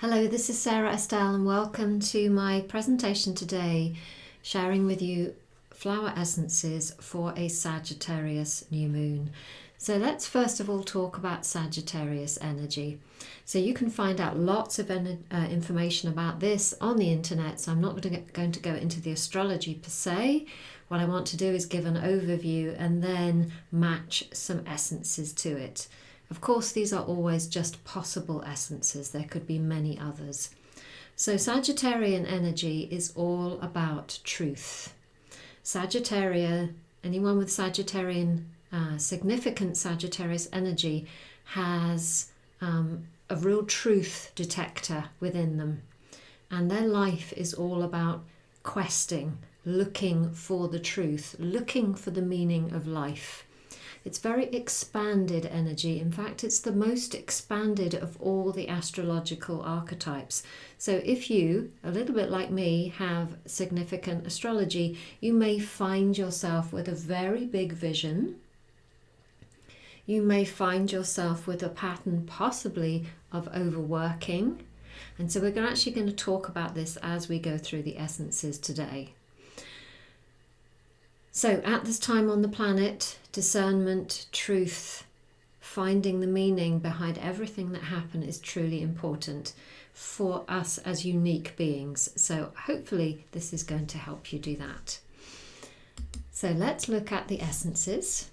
Hello, this is Sarah Estelle and welcome to my presentation today, sharing with you flower essences for a Sagittarius New Moon. So let's first of all talk about Sagittarius energy. So you can find out lots of information about this on the internet, so I'm not going to go into the astrology per se. What I want to do is give an overview and then match some essences to it. Of course, these are always just possible essences. There could be many others. So Sagittarian energy is all about truth. Anyone with significant Sagittarius energy has a real truth detector within them. And their life is all about questing, looking for the truth, looking for the meaning of life. It's very expanded energy. In fact, it's the most expanded of all the astrological archetypes. So if you, a little bit like me, have significant astrology, you may find yourself with a very big vision. You may find yourself with a pattern possibly of overworking. And so we're actually going to talk about this as we go through the essences today. So at this time on the planet, discernment, truth, finding the meaning behind everything that happened is truly important for us as unique beings. So hopefully this is going to help you do that. So let's look at the essences.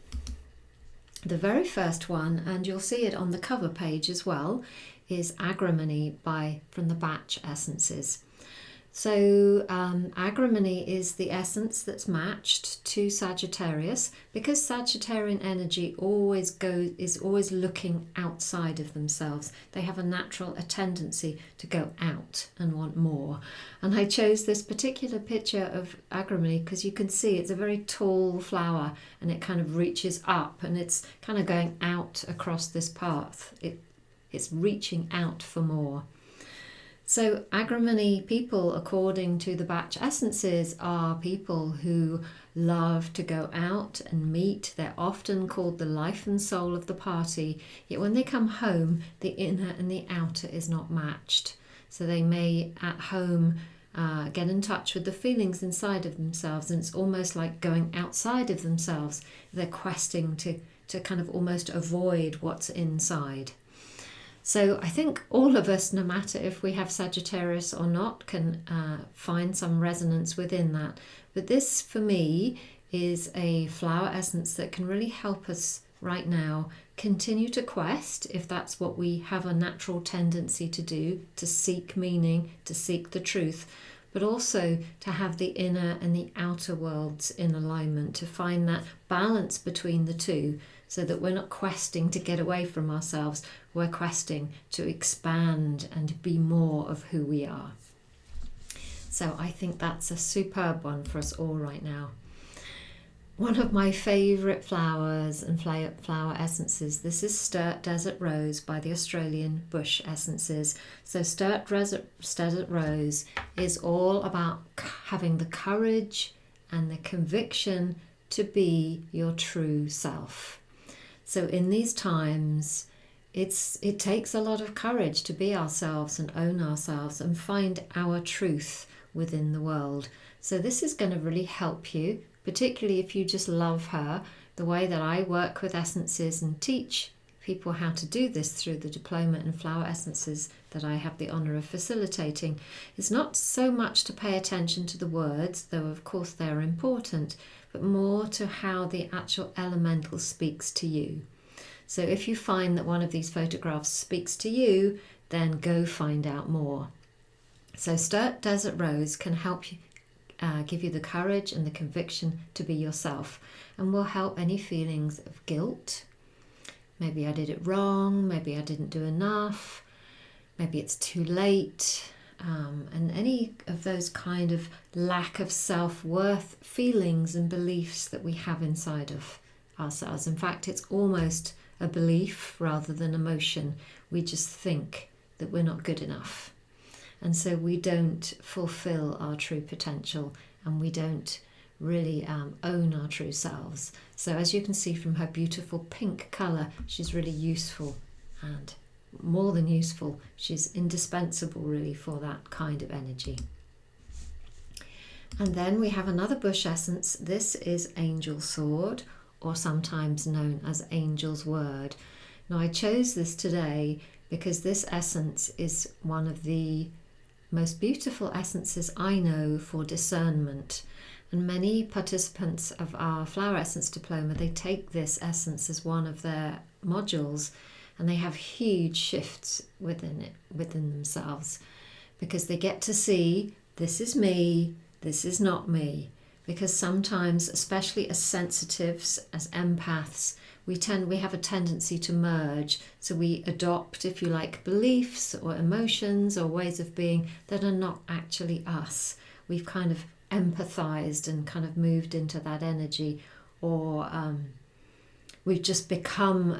The very first one, and you'll see it on the cover page as well, is Agony from the Batch Essences. So Agony is the essence that's matched to Sagittarius, because Sagittarian energy is always looking outside of themselves. They have a tendency to go out and want more. And I chose this particular picture of Agony because you can see it's a very tall flower and it kind of reaches up and it's kind of going out across this path. It's reaching out for more. So Agony people, according to the Batch Essences, are people who love to go out and meet. They're often called the life and soul of the party, yet when they come home, the inner and the outer is not matched. So they may at home get in touch with the feelings inside of themselves, and it's almost like going outside of themselves. They're questing to kind of almost avoid what's inside. So I think all of us, no matter if we have Sagittarius or not, can find some resonance within that. But this, for me, is a flower essence that can really help us right now continue to quest, if that's what we have a natural tendency to do, to seek meaning, to seek the truth, but also to have the inner and the outer worlds in alignment, to find that balance between the two, so that we're not questing to get away from ourselves, we're questing to expand and be more of who we are. So I think that's a superb one for us all right now. One of my favourite flowers and flower essences, this is Sturt Desert Rose by the Australian Bush Essences. So Sturt Desert Rose is all about having the courage and the conviction to be your true self. So in these times, it takes a lot of courage to be ourselves and own ourselves and find our truth within the world. So this is going to really help you, particularly if you just love her. The way that I work with essences and teach people how to do this through the diploma in flower essences that I have the honour of facilitating is not so much to pay attention to the words, though of course they're important, but more to how the actual elemental speaks to you. So if you find that one of these photographs speaks to you, then go find out more. So Sturt Desert Rose can help you, give you the courage and the conviction to be yourself, and will help any feelings of guilt. Maybe I did it wrong, maybe I didn't do enough, maybe it's too late, and any of those kind of lack of self-worth feelings and beliefs that we have inside of ourselves. In fact, it's almost a belief rather than emotion. We just think that we're not good enough. And so we don't fulfill our true potential, and we don't really own our true selves. So as you can see from her beautiful pink colour, she's really useful and more than useful. She's indispensable really for that kind of energy. And then we have another bush essence. This is Angel Sword, or sometimes known as Angel's Word. Now I chose this today because this essence is one of the most beautiful essences I know for discernment. And many participants of our Flower Essence Diploma, they take this essence as one of their modules, and they have huge shifts within themselves, because they get to see, this is me, this is not me. Because sometimes, especially as sensitives, as empaths, we have a tendency to merge. So we adopt, if you like, beliefs or emotions or ways of being that are not actually us. We've kind of empathized and kind of moved into that energy, or we've just become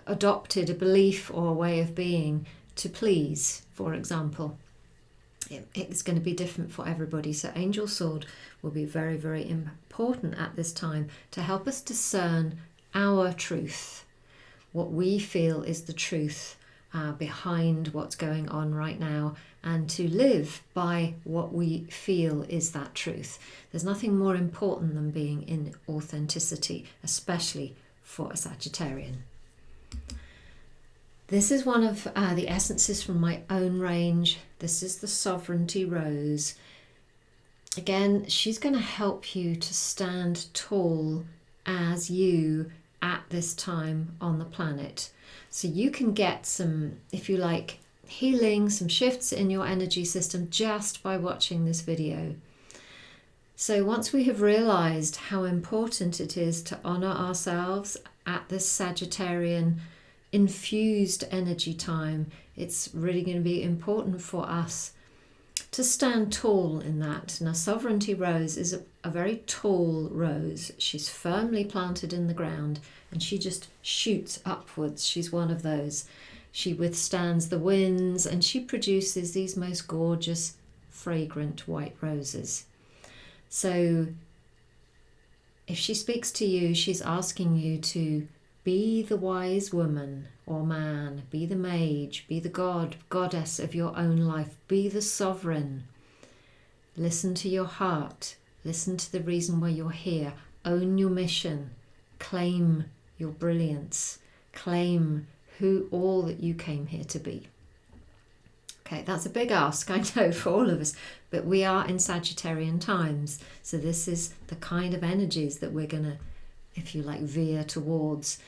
adopted a belief or a way of being to please, for example. It's going to be different for everybody. So Angel Sword will be very, very important at this time to help us discern our truth, what we feel is the truth behind what's going on right now, and to live by what we feel is that truth. There's nothing more important than being in authenticity, especially for a Sagittarian. This is one of the essences from my own range. This is the Sovereignty Rose. Again, she's going to help you to stand tall as you at this time on the planet. So you can get some, if you like, healing, some shifts in your energy system just by watching this video. So once we have realized how important it is to honor ourselves at this Sagittarian infused energy time, it's really going to be important for us to stand tall in that. Now, Sovereignty Rose is a very tall rose. She's firmly planted in the ground and she just shoots upwards. She's one of those. She withstands the winds and she produces these most gorgeous, fragrant white roses. So if she speaks to you, she's asking you to be the wise woman or man, be the mage, be the god, goddess of your own life, be the sovereign. Listen to your heart, listen to the reason why you're here, own your mission, claim your brilliance, claim all that you came here to be. Okay, that's a big ask, I know, for all of us, but we are in Sagittarian times, so this is the kind of energies that we're going to, if you like, veer towards.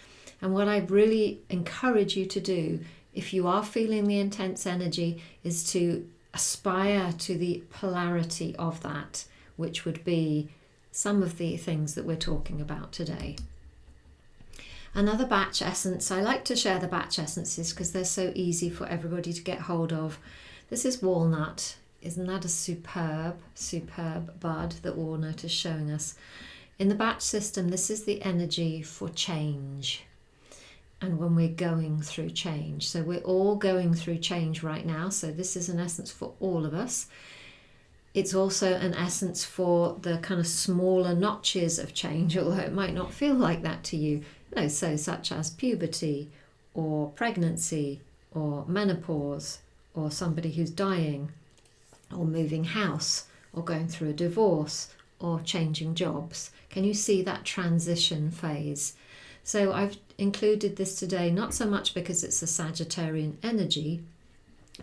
And what I really encourage you to do, if you are feeling the intense energy, is to aspire to the polarity of that, which would be some of the things that we're talking about today. Another batch essence, I like to share the batch essences because they're so easy for everybody to get hold of. This is Walnut. Isn't that a superb bud that Walnut is showing us? In the batch system, this is the energy for change. And when we're going through change. So we're all going through change right now. So this is an essence for all of us. It's also an essence for the kind of smaller notches of change, although it might not feel like that to you. So such as puberty or pregnancy or menopause or somebody who's dying or moving house or going through a divorce or changing jobs. Can you see that transition phase? So I've included this today, not so much because it's a Sagittarian energy,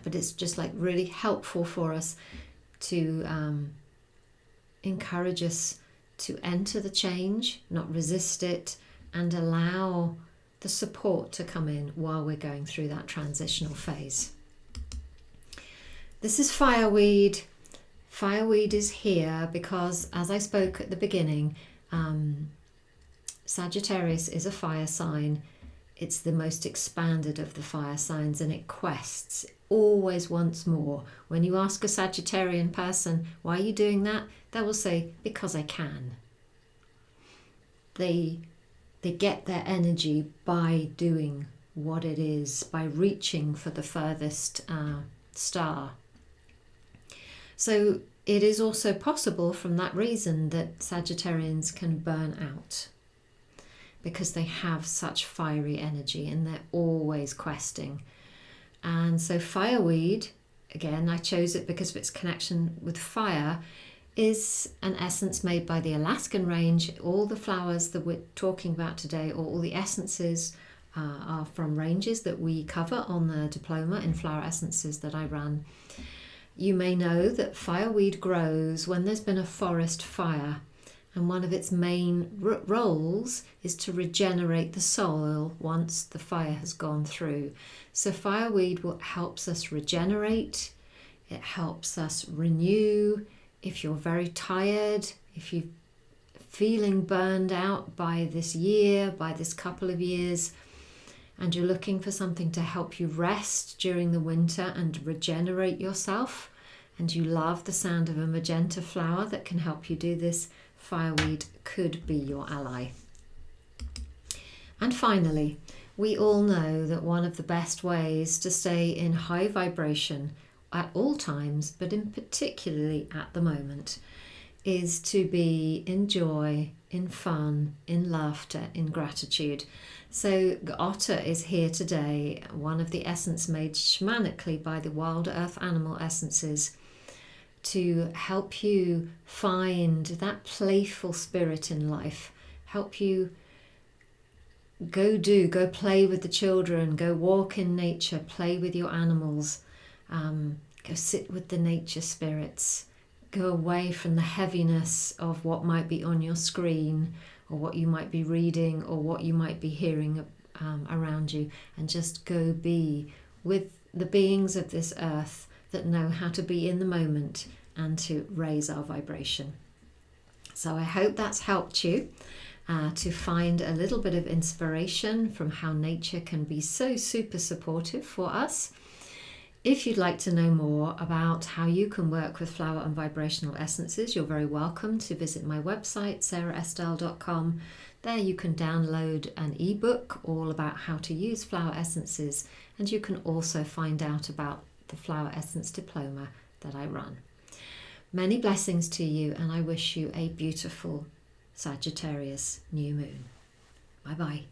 but it's just like really helpful for us to encourage us to enter the change, not resist it, and allow the support to come in while we're going through that transitional phase. This is Fireweed. Fireweed is here because, as I spoke at the beginning, Sagittarius is a fire sign. It's the most expanded of the fire signs, and it quests, always wants more. When you ask a Sagittarian person, why are you doing that? They will say, because I can. They get their energy by doing what it is, by reaching for the furthest star. So it is also possible from that reason that Sagittarians can burn out, because they have such fiery energy and they're always questing. And so Fireweed, again, I chose it because of its connection with fire, is an essence made by the Alaskan range. All the flowers that we're talking about today, or all the essences, are from ranges that we cover on the diploma in flower essences that I run. You may know that fireweed grows when there's been a forest fire, and one of its main roles is to regenerate the soil once the fire has gone through. So fireweed helps us regenerate, it helps us renew. If you're very tired, if you're feeling burned out by this year, by this couple of years, and you're looking for something to help you rest during the winter and regenerate yourself, and you love the sound of a magenta flower that can help you do this, fireweed could be your ally. And finally, we all know that one of the best ways to stay in high vibration at all times, but in particularly at the moment, is to be in joy, in fun, in laughter, in gratitude. So Otter is here today, one of the essence made shamanically by the Wild Earth Animal Essences, to help you find that playful spirit in life, help you go play with the children, go walk in nature, play with your animals, go sit with the nature spirits, go away from the heaviness of what might be on your screen, or what you might be reading, or what you might be hearing around you, and just go be with the beings of this earth that know how to be in the moment and to raise our vibration. So I hope that's helped you to find a little bit of inspiration from how nature can be so super supportive for us. If you'd like to know more about how you can work with flower and vibrational essences, you're very welcome to visit my website, sarahestelle.com. There you can download an ebook all about how to use flower essences, and you can also find out about the Flower Essence Diploma that I run. Many blessings to you, and I wish you a beautiful Sagittarius New Moon. Bye-bye.